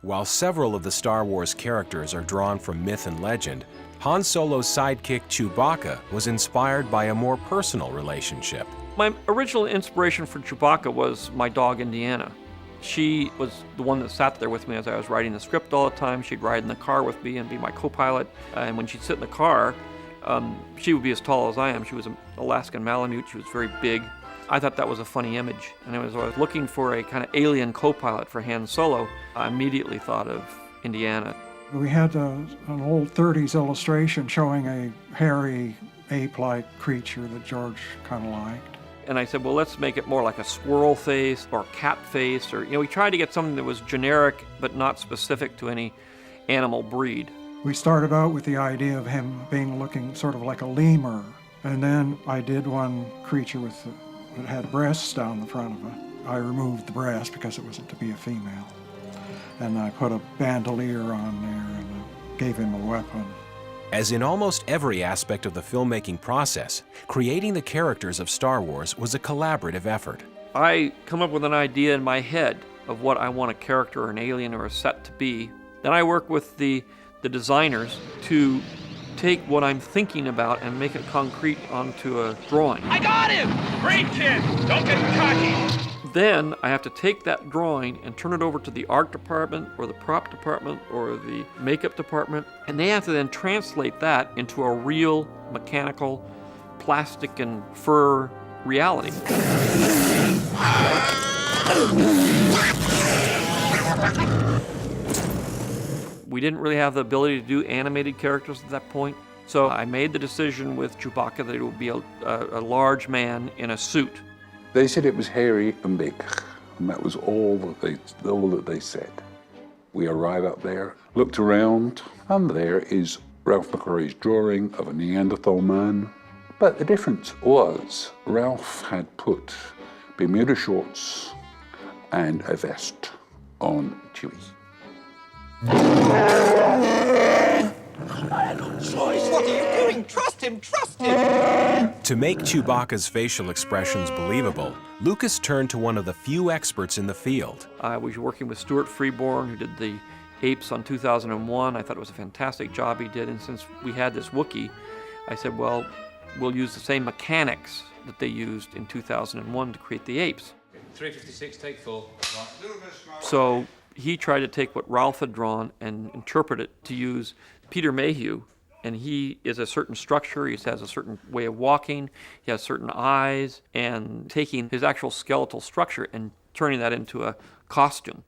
While several of the Star Wars characters are drawn from myth and legend, Han Solo's sidekick Chewbacca was inspired by a more personal relationship. My original inspiration for Chewbacca was my dog Indiana. She was the one that sat there with me as I was writing the script all the time. She'd ride in the car with me and be my co-pilot. And when she'd sit in the car, she would be as tall as I am. She was an Alaskan Malamute. She was very big. I thought that was a funny image. And as I was looking for a kind of alien co-pilot for Han Solo, I immediately thought of Indiana. We had an old 30s illustration showing a hairy, ape-like creature that George kind of liked. And I said, well, let's make it more like a squirrel face or cat face, or, we tried to get something that was generic but not specific to any animal breed. We started out with the idea of him looking sort of like a lemur, and then I did one creature that had breasts down the front of it. I removed the breast because it wasn't to be a female, and I put a bandolier on there and gave him a weapon. As in almost every aspect of the filmmaking process, creating the characters of Star Wars was a collaborative effort. I come up with an idea in my head of what I want a character or an alien or a set to be. Then I work with the designers to take what I'm thinking about and make it concrete onto a drawing. I got him! Great kid! Don't get cocky! Then I have to take that drawing and turn it over to the art department or the prop department or the makeup department, and they have to then translate that into a real mechanical plastic and fur reality. We didn't really have the ability to do animated characters at that point, so I made the decision with Chewbacca that it would be a large man in a suit. They said it was hairy and big, and that was all that they said. We arrive up there, looked around, and there is Ralph McQuarrie's drawing of a Neanderthal man. But the difference was Ralph had put Bermuda shorts and a vest on Chewie. What are you doing? Trust him! Trust him! To make Chewbacca's facial expressions believable, Lucas turned to one of the few experts in the field. I was working with Stuart Freeborn, who did the apes on 2001. I thought it was a fantastic job he did, and since we had this Wookiee, I said, well, we'll use the same mechanics that they used in 2001 to create the apes. 356, take 4. So he tried to take what Ralph had drawn and interpret it to use Peter Mayhew, and he is a certain structure, he has a certain way of walking, he has certain eyes, and taking his actual skeletal structure and turning that into a costume.